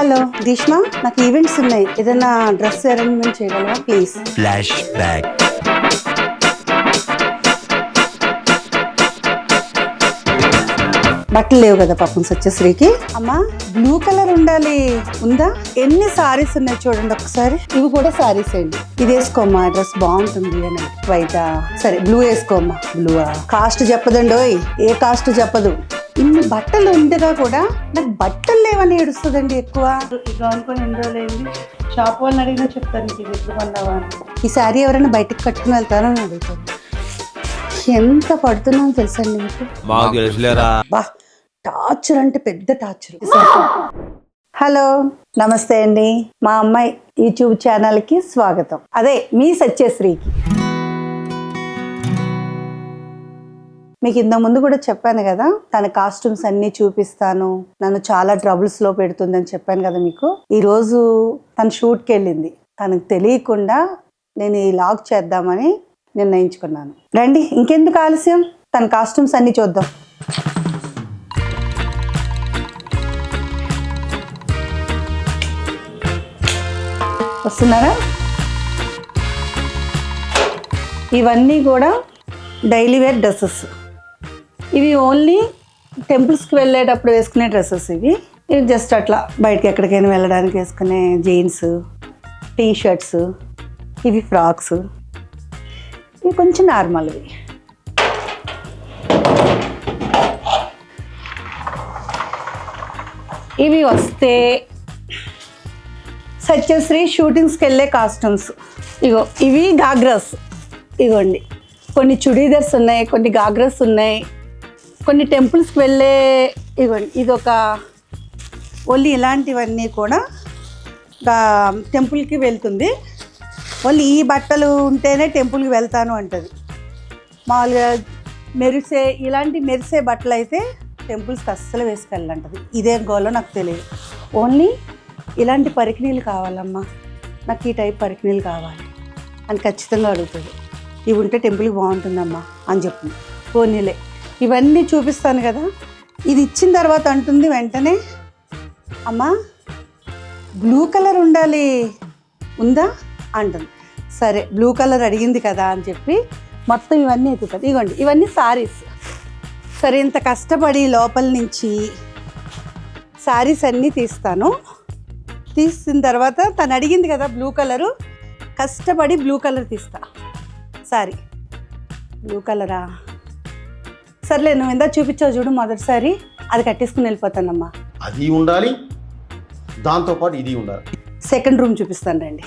Hello Greeshma, నాకు events ఉన్నాయి, ఏదైనా డ్రెస్ అరేంజ్మెంట్ చేయగలవా ప్లీజ్? Flash back. బట్టలు లేవు కదా పాపం సత్యశ్రీకి. అమ్మా బ్లూ కలర్ ఉండాలి, ఉందా? ఎన్ని సారీస్ ఉన్నాయి చూడండి ఒకసారి. ఇవి కూడా సారీస్ అండి. ఇది వేసుకోమ్మా, డ్రెస్ బాగుంటుంది అని. వైట్ సరే, బ్లూ వేసుకోమ్మా. బ్లూ కాస్ట్ చెప్పదండోయ్, ఏ కాస్ట్ చెప్పదు. ఇన్ని బట్టలు ఉండగా కూడా నాకు బట్టలు లేవని ఏడుస్తుందండి ఎక్కువ. ఇక అనుకుని ఎన్ని రోజులైంది, షాప్ వాళ్ళని అడిగినా చెప్తాను నీకు ఇది ఎప్పుడు కొన్నావా అని. ఈ శారీ ఎవరైనా బయటకు కట్టుకుని వెళ్తారని అడుగుతాను. ఎంత పడుతున్నాను తెలుసండి మీకు. బా టార్చర్ అంటే పెద్ద టార్చర్. హలో నమస్తే అండి, మా అమ్మాయి యూట్యూబ్ ఛానల్కి స్వాగతం. అదే మీ సత్యశ్రీకి. మీకు ఇంత ముందు కూడా చెప్పాను కదా, తన కాస్ట్యూమ్స్ అన్నీ చూపిస్తాను, నన్ను చాలా ట్రబుల్స్లో పెడుతుందని చెప్పాను కదా మీకు. ఈరోజు తను షూట్కి వెళ్ళింది, తనకు తెలియకుండా నేను ఈ లాగ్ చేద్దామని నిర్ణయించుకున్నాను. రండి, ఇంకెందుకు ఆలస్యం, తన కాస్ట్యూమ్స్ అన్నీ చూద్దాం. వస్తున్నారా? ఇవన్నీ కూడా డైలీ వేర్ డ్రెస్సెస్. ఇవి ఓన్లీ టెంపుల్స్కి వెళ్ళేటప్పుడు వేసుకునే డ్రెస్సెస్. ఇవి జస్ట్ అట్లా బయటకి ఎక్కడికైనా వెళ్ళడానికి వేసుకునే జీన్స్, టీ షర్ట్స్, ఇవి ఫ్రాక్స్, ఇవి కొంచెం నార్మల్వి. ఇవి వస్తే సత్యశ్రీ షూటింగ్స్కి వెళ్ళే కాస్ట్యూమ్స్. ఇగో ఇవి గాగ్రాస్. ఇగోండి, కొన్ని చుడీదర్స్ ఉన్నాయి, కొన్ని గాగ్రాస్ ఉన్నాయి, కొన్ని టెంపుల్స్కి వెళ్ళే. ఇవ్వండి, ఇదొక ఓన్లీ ఇలాంటివన్నీ కూడా టెంపుల్కి వెళ్తుంది. ఓన్లీ ఈ బట్టలు ఉంటేనే టెంపుల్కి వెళ్తాను అంటది. మామూలుగా మెరిసే ఇలాంటి మెరిసే బట్టలు అయితే టెంపుల్స్కి అస్సలు వేసుకెళ్ళంటది. ఇదే గోలో నాకు తెలియదు. ఓన్లీ ఇలాంటి పరికిణీలు కావాలమ్మా, నాకు ఈ టైప్ పరికిణీలు కావాలి అని ఖచ్చితంగా అడుగుతుంది. ఇవి ఉంటే టెంపుల్కి బాగుంటుందమ్మా అని చెప్తుంది. పోనీలే, ఇవన్నీ చూపిస్తాను కదా. ఇది ఇచ్చిన తర్వాత అంటుంది వెంటనే, అమ్మా బ్లూ కలర్ ఉండాలి, ఉందా అంటుంది. సరే బ్లూ కలర్ అడిగింది కదా అని చెప్పి మొత్తం ఇవన్నీ ఎత్తుతుంది. ఇవ్వండి, ఇవన్నీ సారీస్. సరే, ఇంత కష్టపడి లోపల నుంచి సారీస్ అన్నీ తీస్తాను. తీసిన తర్వాత తను అడిగింది కదా బ్లూ కలరు, కష్టపడి బ్లూ కలర్ తీస్తా. సారీ బ్లూ కలరా, సర్లే నువ్వు ఇందా చూపించావు చూడు మొదటిసారి, అది కట్టేసుకుని వెళ్ళిపోతానమ్మా. అది ఉండాలి, దాంతోపాటు ఇది ఉండాలి. సెకండ్ రూమ్ చూపిస్తాను రండి.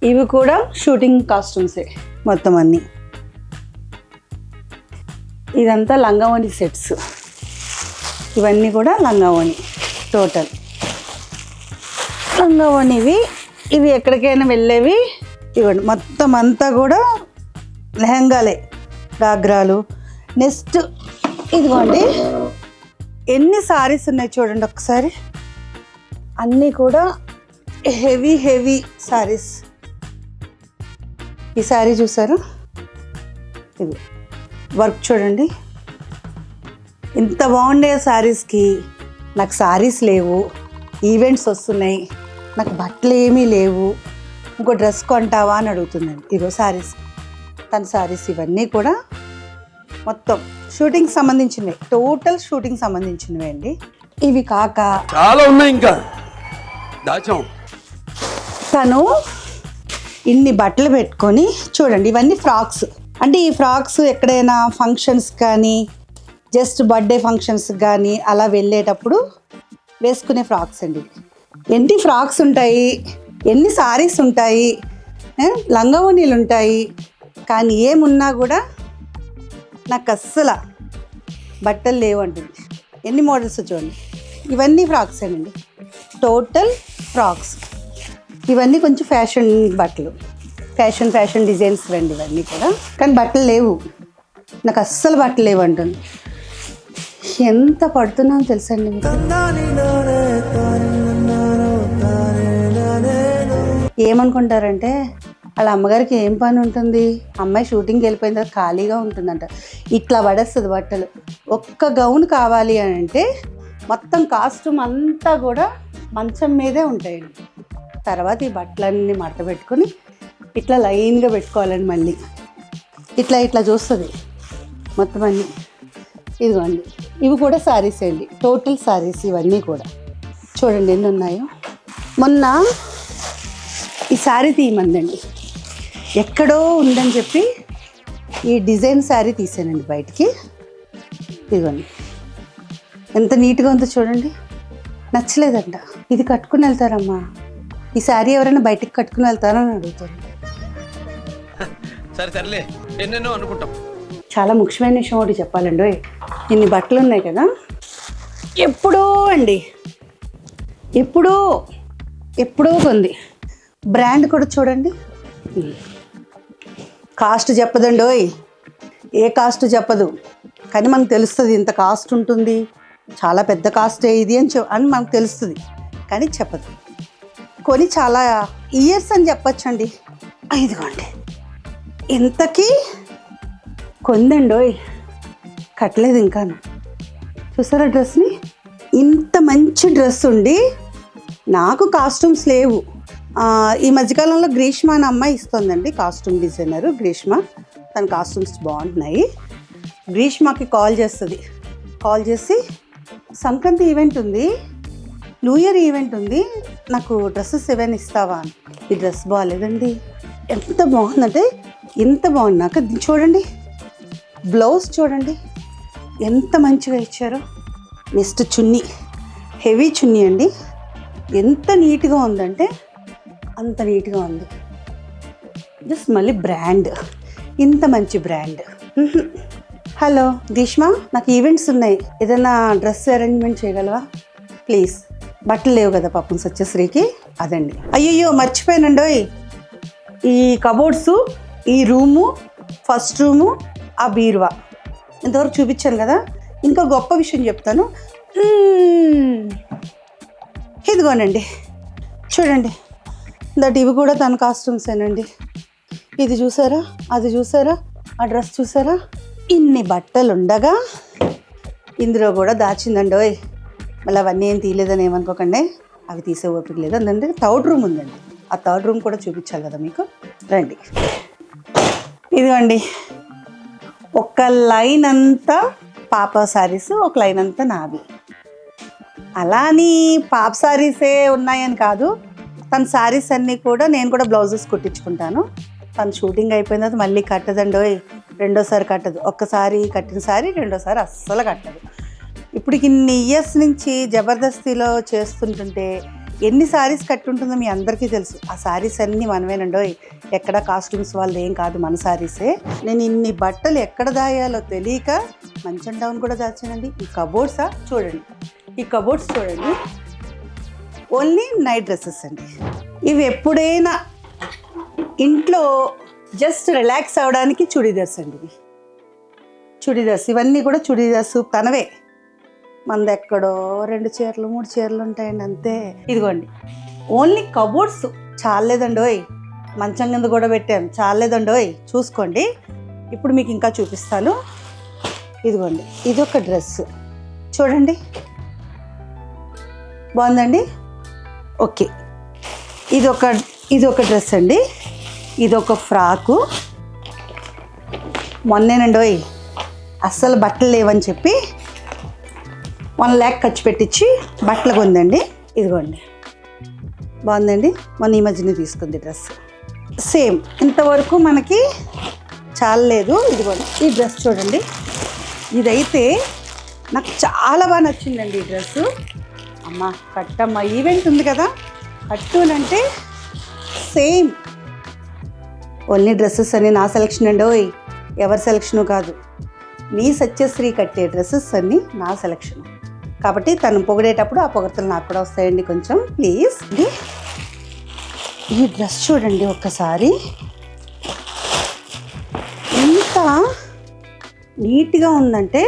ఇవి కూడా షూటింగ్ కాస్ట్యూమ్సే మొత్తం అన్నీ. ఇదంతా లంగావోణి సెట్స్. ఇవన్నీ కూడా లంగావోణి టోటల్ లంగావోణివి. ఇవి ఎక్కడికైనా వెళ్ళేవి. ఇవ్వండి, మొత్తం అంతా కూడా లెహంగాలే, గాగ్రాలు. నెక్స్ట్ ఇదిగోండి, ఎన్ని సారీస్ ఉన్నాయి చూడండి ఒకసారి. అన్నీ కూడా హెవీ హెవీ సారీస్. ఈ సారీ చూసారు, ఇది వర్క్ చూడండి, ఇంత బాగుండే సారీస్కి నాకు సారీస్ లేవు, ఈవెంట్స్ వస్తున్నాయి, నాకు బట్టలు ఏమీ లేవు, ఇంకో డ్రెస్ కొంటావా అని అడుగుతుందండి. ఇగో సారీస్, తన సారీస్ ఇవన్నీ కూడా మొత్తం షూటింగ్ సంబంధించినవి, టోటల్ షూటింగ్ సంబంధించినవి అండి. ఇవి కాక చాలా ఉన్నాయి ఇంకా దాచాం. తను ఇన్ని బట్టలు పెట్టుకొని చూడండి, ఇవన్నీ ఫ్రాక్స్. అంటే ఈ ఫ్రాక్స్ ఎక్కడైనా ఫంక్షన్స్ కానీ, జస్ట్ బర్త్డే ఫంక్షన్స్ కానీ అలా వెళ్ళేటప్పుడు వేసుకునే ఫ్రాక్స్ అండి. ఎన్ని ఫ్రాక్స్ ఉంటాయి, ఎన్ని సారీస్ ఉంటాయి, లంగావోణీలు ఉంటాయి, కానీ ఏమున్నా కూడా నాకు అస్సలు బట్టలు లేవంటుంది. ఎన్ని మోడల్స్ చూడండి, ఇవన్నీ ఫ్రాక్స్ అండి, టోటల్ ఫ్రాక్స్. ఇవన్నీ కొంచెం ఫ్యాషన్ బట్టలు, ఫ్యాషన్ డిజైన్స్ రండి ఇవన్నీ కూడా. కానీ బట్టలు లేవు, నాకు అస్సలు బట్టలు లేవు అంటుంది. ఎంత పడుతున్నాను తెలుసండి మీకు. ఏమనుకుంటారంటే వాళ్ళ అమ్మగారికి ఏం పని ఉంటుంది, అమ్మాయి షూటింగ్కి వెళ్ళిపోయిన తర్వాత ఖాళీగా ఉంటుందంట, ఇట్లా పడేస్తుంది బట్టలు. ఒక్క గౌన్ కావాలి అని అంటే మొత్తం కాస్ట్యూమ్ అంతా కూడా మంచం మీదే ఉంటాయండి. తర్వాత ఈ బట్టలన్నీ మడత పెట్టుకొని ఇట్లా లైన్గా పెట్టుకోవాలండి. మళ్ళీ ఇట్లా ఇట్లా చూస్తుంది మొత్తం అన్నీ. ఇదిగోండి, ఇవి కూడా శారీస్ అండి, టోటల్ శారీస్ ఇవన్నీ కూడా. చూడండి ఎన్ని ఉన్నాయో. మొన్న ఈ శారీ తీయమందండి, ఎక్కడో ఉందని చెప్పి ఈ డిజైన్ శారీ తీసానండి బయటికి. ఇదిగోండి ఎంత నీట్గా ఉందో చూడండి. నచ్చలేదంట. ఇది కట్టుకుని వెళ్తారమ్మా, ఈ శారీ ఎవరైనా బయటికి కట్టుకుని వెళ్తారని అడుగుతారు. సరే సర్లే, ఎన్నెన్నో అనుకుంటాం. చాలా ముఖ్యమైన విషయం ఒకటి చెప్పాలండి. ఇన్ని బట్టలు ఉన్నాయి కదా, ఎప్పుడో అండి, ఎప్పుడో కొంది. బ్రాండ్ కూడా చూడండి. కాస్ట్ చెప్పదండి, ఏ కాస్ట్ చెప్పదు, కానీ మనకు తెలుస్తుంది ఇంత కాస్ట్ ఉంటుంది, చాలా పెద్ద కాస్టే ఇది అని మనకు తెలుస్తుంది, కానీ చెప్పదు. కొని చాలా ఇయర్స్ అని చెప్పచ్చండి. ఇదిగోండి ఇంతకీ కొందండి, కట్టలేదు ఇంకా. చూసారా డ్రెస్ని? ఇంత మంచి డ్రెస్ ఉండి నాకు కాస్ట్యూమ్స్ లేవు. ఈ మధ్యకాలంలో గ్రీష్మ అనే అమ్మాయి ఇస్తుందండి, కాస్ట్యూమ్ డిజైనరు గ్రీష్మ. తన కాస్ట్యూమ్స్ బాగుంటున్నాయి. గ్రీష్మకి కాల్ చేస్తుంది, కాల్ చేసి సంక్రాంతి ఈవెంట్ ఉంది, న్యూ ఇయర్ ఈవెంట్ ఉంది, నాకు డ్రెస్సెస్ ఏమైనా ఇస్తావా అని. ఈ డ్రెస్ బాగాలేదండి, ఎంత బాగుందంటే ఎంత బాగుంది. నాకు చూడండి, బ్లౌజ్ చూడండి ఎంత మంచిగా ఇచ్చారో. నెక్స్ట్ చున్నీ, హెవీ చున్నీ అండి, ఎంత నీట్గా ఉందంటే అంత నీట్గా ఉంది. జస్ట్ మళ్ళీ బ్రాండ్, ఇంత మంచి బ్రాండ్. హలో గ్రీష్మ, నాకు ఈవెంట్స్ ఉన్నాయి, ఏదైనా డ్రెస్ అరేంజ్మెంట్ చేయగలవా ప్లీజ్? బట్టలు లేవు కదా పాపం సత్యశ్రీకి. అదండి. అయ్యయ్యో మర్చిపోయానండి, ఈ కబోర్డ్స్, ఈ రూము, ఫస్ట్ రూము, ఆ బీరువా ఇంతవరకు చూపించాను కదా. ఇంకా గొప్ప విషయం చెప్తాను. ఇదిగోనండి చూడండి, దట్ ఇవి కూడా తన కాస్ట్యూమ్సేనండి. ఇది చూసారా, అది చూసారా, ఆ డ్రెస్ చూసారా? ఇన్ని బట్టలు ఉండగా ఇందులో కూడా దాచిందండి. మళ్ళీ అవన్నీ ఏం తీయలేదని ఏమనుకోకండి, అవి తీసే ఓపిక లేదు. అందుకంటే థర్డ్ రూమ్ ఉందండి, ఆ థర్డ్ రూమ్ కూడా చూపించాలి కదా మీకు. రండి, ఇదిగోండి ఒక లైన్ అంతా పాప శారీస్, ఒక లైన్ అంతా నావి. అలా అని పాప శారీసే ఉన్నాయని కాదు, తన శారీస్ అన్నీ కూడా నేను కూడా బ్లౌజెస్ కుట్టించుకుంటాను. తను షూటింగ్ అయిపోయిన తర్వాత మళ్ళీ కట్టదండి, రెండోసారి కట్టదు. ఒక్కసారి కట్టిన శారీ రెండోసారి అస్సలు కట్టదు. ఇప్పుడు ఇన్ని ఇయర్స్ నుంచి జబర్దస్తిలో చేస్తుంటుంటే ఎన్ని శారీస్ కట్టుంటుందో మీ అందరికీ తెలుసు. ఆ శారీస్ అన్నీ మనమేనండో, ఎక్కడ కాస్ట్యూమ్స్ వాళ్ళు ఏం కాదు, మన శారీసే. నేను ఇన్ని బట్టలు ఎక్కడ దాయాలో తెలియక మంచం డౌన్ కూడా దాచానండి. ఈ కబోర్డ్సా చూడండి, ఈ కబోర్డ్స్ చూడండి, ఓన్లీ నైట్ డ్రెస్సెస్ అండి. ఇవి ఎప్పుడైనా ఇంట్లో జస్ట్ రిలాక్స్ అవ్వడానికి చుడీదార్స్ అండి. ఇవి చుడీదార్స్, ఇవన్నీ కూడా చుడీదార్స్ తనవే. మనది ఎక్కడో 2 చీరలు 3 చీరలు ఉంటాయండి అంతే. ఇదిగోండి ఓన్లీ కబోర్డ్స్. చాలేదండోయ్, మంచం కింద కూడా పెట్టాను, చాలేదండోయ్, చూసుకోండి. ఇప్పుడు మీకు ఇంకా చూపిస్తాను. ఇదిగోండి, ఇది ఒక డ్రెస్ చూడండి, బాగుందండి. ఓకే, ఇది ఒక డ్రెస్ అండి, ఇది ఒక ఫ్రాకు. మొన్నేనండోయ్ అస్సలు బట్టలు లేవని చెప్పి 1 lakh ఖర్చు పెట్టించి బట్టలు కొందండి. ఇదిగోండి, బాగుందండి. మొన్న ఈ మధ్యనే తీసుకుంది డ్రెస్. సేమ్ ఇంతవరకు మనకి చాలలేదు. ఇదిగోండి ఈ డ్రెస్ చూడండి, ఇదైతే నాకు చాలా బాగా నచ్చిందండి ఈ డ్రెస్సు. అమ్మ కట్టమ్మ, ఈవెంట్ ఉంది కదా, కట్టునంటే సేమ్. ఓన్లీ డ్రెస్సెస్ అని నా సెలెక్షన్ అండి, ఎవరి సెలెక్షను కాదు. మీ సత్యశ్రీ కట్టే డ్రెస్సెస్ అన్నీ నా సెలెక్షన్. కాబట్టి తను పొగిడేటప్పుడు ఆ పొగడతలు నాకు కూడా వస్తాయండి కొంచెం, ప్లీజ్. ఈ డ్రెస్ చూడండి ఒక్కసారి, ఎంత నీట్గా ఉందంటే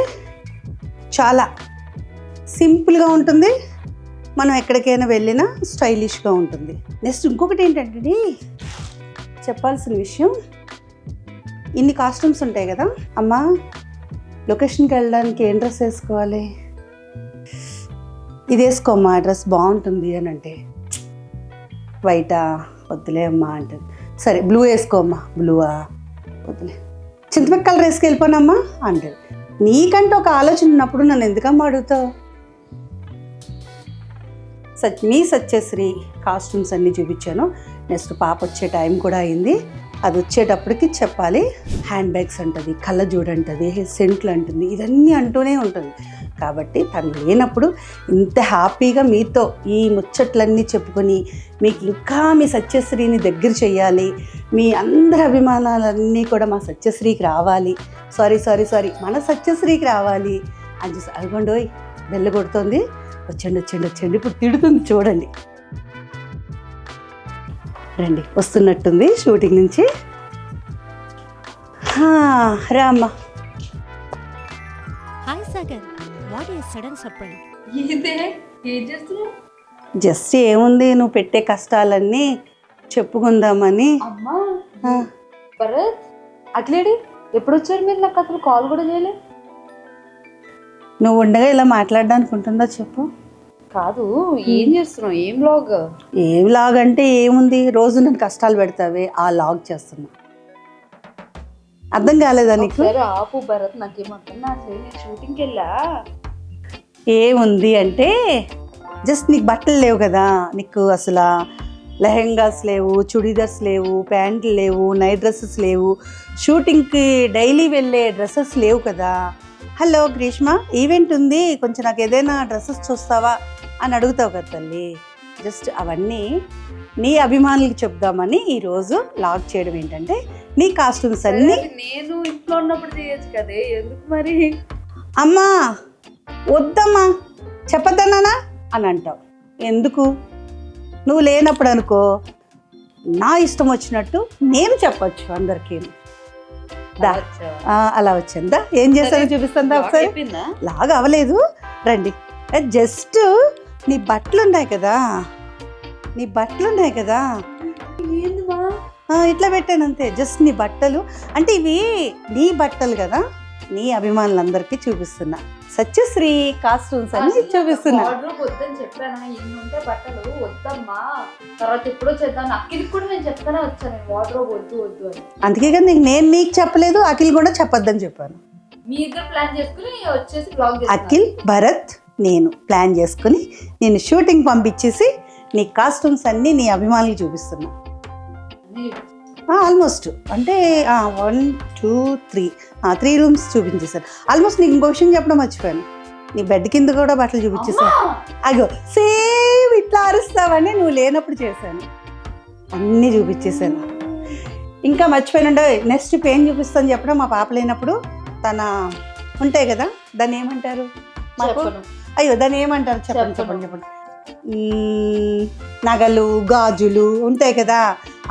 చాలా సింపుల్గా ఉంటుంది. మనం ఎక్కడికైనా వెళ్ళినా స్టైలిష్గా ఉంటుంది. నెక్స్ట్ ఇంకొకటి ఏంటంటే చెప్పాల్సిన విషయం, ఇన్ని కాస్ట్యూమ్స్ ఉంటాయి కదా అమ్మా, లొకేషన్కి వెళ్ళడానికి ఏం డ్రెస్ వేసుకోవాలి, ఇది వేసుకోమ్మా డ్రెస్ బాగుంటుంది అని అంటే వైటా వద్దులే అమ్మా అంటుంది. సరే బ్లూ వేసుకోమ్మా, బ్లూవా వద్దులే, చింతపక్క కలర్ వేసుకెళ్ళిపోనమ్మా అంటుంది. నీకంటే ఒక ఆలోచన ఉన్నప్పుడు నన్ను ఎందుకమ్మా అడుగుతావు? మీ సత్యశ్రీ కాస్ట్యూమ్స్ అన్నీ చూపించాను. నెక్స్ట్ పాప వచ్చే టైం కూడా అయింది. అది వచ్చేటప్పటికి చెప్పాలి. హ్యాండ్ బ్యాగ్స్ అంటుంది, కళ్ళజోడు అంటుంది, సెంట్లు అంటుంది, ఇవన్నీ అంటూనే ఉంటుంది. కాబట్టి తను లేనప్పుడు ఇంత హ్యాపీగా మీతో ఈ ముచ్చట్లన్నీ చెప్పుకొని మీకు ఇంకా మీ సత్యశ్రీని దగ్గర చెయ్యాలి, మీ అందరి అభిమానాలన్నీ కూడా మా సత్యశ్రీకి రావాలి, సారీ మన సత్యశ్రీకి రావాలి అని చూసి అదిగోండోయ్ బెల్ల కొడుతోంది. వచ్చండి ఇప్పుడు తిడుతుంది చూడండి. రండి, వస్తున్నట్టుంది షూటింగ్ నుంచి. రామ్మా. Hi Sagar, what is sudden surprise? Just ఏముంది, నువ్వు పెట్టే కష్టాలన్నీ చెప్పుకుందామని. అమ్మా భరత్ అట్లేడి ఎప్పుడు వచ్చారు మీరు? నాకు అసలు కాల్ కూడా చేయలేదు. నువ్వు ఉండగా ఇలా మాట్లాడడానికి ఉంటుందా చెప్పు? కాదు, ఏం చేస్తున్నావు? ఏం లాగ్? ఏం లాగ్ అంటే ఏముంది, రోజు నేను కష్టాలు పెడతావే ఆ లాగ్ చేస్తున్నా. అర్థం కాలేదా నీకు? సరే ఆపు భరత్, నాకేమర్థం అసలు నేను షూటింగ్కి వెళ్ళా. ఏముంది అంటే జస్ట్ నీకు బట్టలు లేవు కదా, నీకు అసలు లెహెంగాస్ లేవు, చుడీదార్స్ లేవు, ప్యాంట్లు లేవు, నైట్ డ్రెస్సెస్ లేవు, షూటింగ్కి డైలీ వెళ్ళే డ్రెస్సెస్ లేవు కదా. హలో గ్రీష్మ, ఈవెంట్ ఉంది, కొంచెం నాకు ఏదైనా డ్రెస్సెస్ చూస్తావా అని అడుగుతావు కదా తల్లి. జస్ట్ అవన్నీ నీ అభిమానులకు చెప్దామని ఈరోజు లాగ్ చేయడం. ఏంటంటే నీ కాస్ట్యూమ్స్ అన్నీ నేను ఇంట్లో ఉన్నప్పుడు చేయొచ్చు కదే, ఎందుకు మరి? అమ్మా వద్దమ్మా చెప్పద్దన్నానా అని అంటావు. ఎందుకు? నువ్వు లేనప్పుడు అనుకో నా ఇష్టం వచ్చినట్టు నేను చెప్పచ్చు అందరికీ. అలా వచ్చిందా, ఏం చేస్తానో చూపిస్తుందా ఒకసారి. లాగా అవ్వలేదు, రండి. జస్ట్ నీ బట్టలు ఉన్నాయి కదా, ఏందిమా ఇట్లా పెట్టాను అంతే. జస్ట్ నీ బట్టలు అంటే ఇవి నీ బట్టలు కదా, నీ అభిమానులందరికీ చూపిస్తున్నా. సత్యశ్రీ కాస్ట్యూమ్స్ అని చూపిస్తున్నా. వద్దని చెప్పానా? ఎన్ని ఉంటే బట్టలు వద్దమ్మా, తర్వాత ఎప్పుడో చేద్దాం. అఖిల్ కూడా నేను చెప్తానే వచ్చాను, వార్డ్రోబ్ వద్దు అని. అందుకే కదా నేను నీకు చెప్పలేదు, అఖిల్ కూడా చెప్పొద్దని చెప్పాను. మీ ఇద్దరు ప్లాన్ చేసుకుని వచ్చేసి బ్లాగ్ చేస్తున్నారు. అఖిల్ భరత్ నేను ప్లాన్ చేసుకుని నేను షూటింగ్ పంపించేసి నీ కాస్ట్యూమ్స్ అన్నీ నీ అభిమానులు చూపిస్తున్నా. ఆల్మోస్ట్ అంటే 1 2 3 రూమ్స్ చూపించేశాను. ఆల్మోస్ట్ నీకు ఇంకో విషయం చెప్పడం మర్చిపోయాను, నీ బెడ్ కింద కూడా బట్టలు చూపించేసాను. అగో సేమ్ ఇట్లా అరుస్తావని నువ్వు లేనప్పుడు చేశాను, అన్నీ చూపించేశాను. ఇంకా మర్చిపోయినండే, నెక్స్ట్ పెయిన్ చూపిస్తాను చెప్పడం. మా పాప లేనప్పుడు తన ఉంటాయి కదా, దాన్ని ఏమంటారు మాకు? అయ్యో దాన్ని ఏమంటారు చెప్పండి. నగలు గాజులు ఉంటాయి కదా,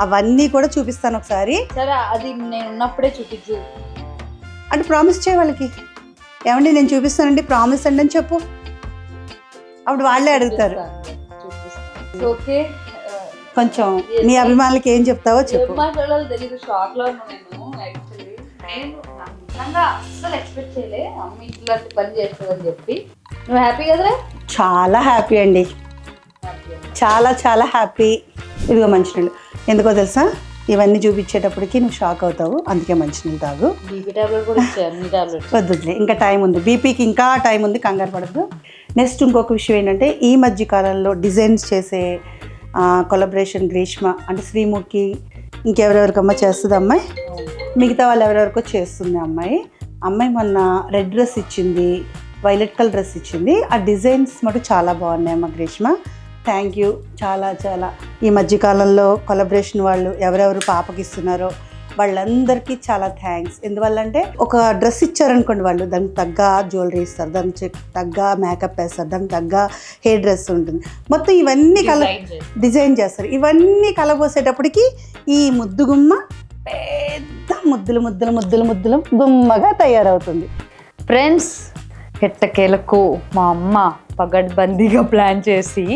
అవన్నీ కూడా చూపిస్తాను ఒకసారి. సరే అది నేను ఉన్నప్పుడే చూపించు అంటే ప్రామిస్ చేయ వాళ్ళకి. ఏమండి నేను చూపిస్తానండి ప్రామిస్ అండి అని చెప్పు, అప్పుడు వాళ్ళే అడుగుతారు. ఓకే, కొంచెం నీ అభిమానులకి ఏం చెప్తావో చెప్పు. తెలీదు, షాక్ లో ఉన్నా నేను. యాక్చువల్లీ నేను నిజంగా అస్సలు ఎక్స్పెక్ట్ చేయలే అమ్మ ఇట్లాంటి పని చేస్తుందని చెప్పి. నువ్వు హ్యాపీ కదరా? చాలా హ్యాపీ అండి, చాలా హ్యాపీ. ఇదిగో మంచినీళ్ళు, ఎందుకో తెలుసా, ఇవన్నీ చూపించేటప్పటికి నువ్వు షాక్ అవుతావు, అందుకే మంచినీళ్ళు తాగు. బీపీ టాబ్లెట్ కూడా ఇచ్చాను, టాబ్లెట్ వద్దులే, ఇంకా టైం ఉంది, బీపీకి ఇంకా టైం ఉంది, కంగారు పడద్దు. నెక్స్ట్ ఇంకొక విషయం ఏంటంటే, ఈ మధ్య కాలంలో డిజైన్స్ చేసే కొలబరేషన్ గ్రీష్మ అంటే శ్రీముఖి ఇంకెవరెవరికమ్మా చేస్తుంది అమ్మాయి, మిగతా వాళ్ళు ఎవరెవరికో చేస్తుంది అమ్మాయి. మొన్న రెడ్ డ్రెస్ ఇచ్చింది, వైలెట్ కలర్ డ్రెస్ ఇచ్చింది. ఆ డిజైన్స్ మటు చాలా బాగున్నాయి అమ్మ గ్రీష్మ, థ్యాంక్ యూ. చాలా ఈ మధ్యకాలంలో కొలబరేషన్ వాళ్ళు ఎవరెవరు పాపకి ఇస్తున్నారో వాళ్ళందరికీ చాలా థ్యాంక్స్. ఎందువల్లంటే ఒక డ్రెస్ ఇచ్చారనుకోండి, వాళ్ళు దానికి తగ్గ జ్యువెలరీ ఇస్తారు, దానికి తగ్గ మేకప్ వేస్తారు, దానికి తగ్గ హెయిర్ డ్రెస్ ఉంటుంది, మొత్తం ఇవన్నీ డిజైన్ చేస్తారు. ఇవన్నీ కలబోసేటప్పటికి ఈ ముద్దుగుమ్మ పెద్ద ముద్దులు గుమ్మగా తయారవుతుంది. ఫ్రెండ్స్, ఎట్టకేలకు మా అమ్మ పగడ్బందీగా ప్లాన్ చేసి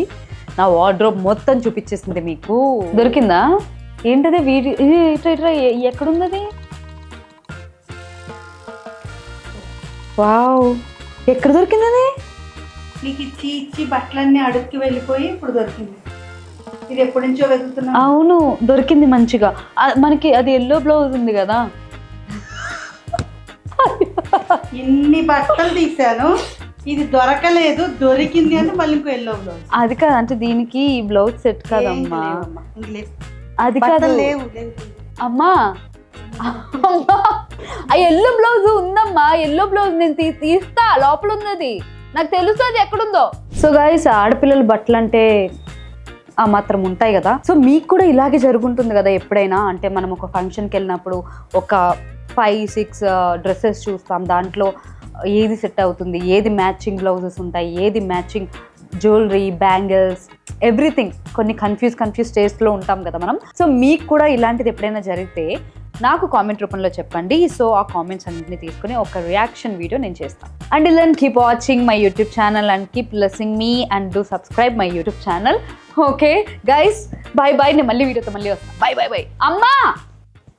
నా వార్డ్రోబ్ మొత్తం చూపించేసింది. మీకు దొరికిందా? ఏంటది వీడి ఇట్లా ఇట్లా ఎక్కడుంది? వావ్, ఎక్కడ దొరికింది అది? నీకు ఇచ్చి ఇచ్చి బట్టలన్నీ అడుక్కి వెళ్ళిపోయి ఇప్పుడు దొరికింది. ఇది ఎప్పటి నుంచో వెతుకుతున్నా. అవును, దొరికింది మంచిగా. మనకి అది ఎల్లో బ్లౌజ్ ఉంది కదా. ఇన్ని బట్టలు తీసాను, ఇది దొరకలేదు, దొరికింది అంటే మళ్ళీ ఇంకో ఎల్లో బ్లౌజ్. అది కాదు, అంటే దీనికి ఈ బ్లౌజ్ సెట్ కాదమ్మా. అది కాదు అమ్మా, ఆ ఎల్లో బ్లౌజ్ ఉందమ్మా, ఎల్లో బ్లౌజ్ నేను తీస్తా, లోపల ఉన్నది నాకు తెలుసు అది ఎక్కడుందో. సో గైస్, ఆడపిల్లల బట్టలు అంటే ఆ మాత్రం ఉంటాయి కదా. సో మీకు కూడా ఇలాగే జరుగుంటుంది కదా ఎప్పుడైనా. అంటే మనం ఒక ఫంక్షన్కి వెళ్ళినప్పుడు ఒక 5-6 డ్రెస్సెస్ చూస్తాం, దాంట్లో ఏది సెట్ అవుతుంది, ఏది మ్యాచింగ్ బ్లౌజెస్ ఉంటాయి, ఏది మ్యాచింగ్ జ్యువెలరీ, బ్యాంగిల్స్, ఎవ్రీథింగ్. కొన్ని కన్ఫ్యూజ్ స్టేజ్లో ఉంటాం కదా మనం. సో మీకు కూడా ఇలాంటిది ఎప్పుడైనా జరిగితే నాకు కామెంట్ రూపంలో చెప్పండి. సో ఆ కామెంట్స్ అన్నింటినీ తీసుకుని ఒక రియాక్షన్ వీడియో నేను చేస్తాను. And then keep watching my YouTube channel and keep blessing me and do subscribe my YouTube channel. Okay guys, bye bye. నేను మళ్ళీ వీడియోతో మళ్ళీ వస్తాను. Bye bye bye. అమ్మా.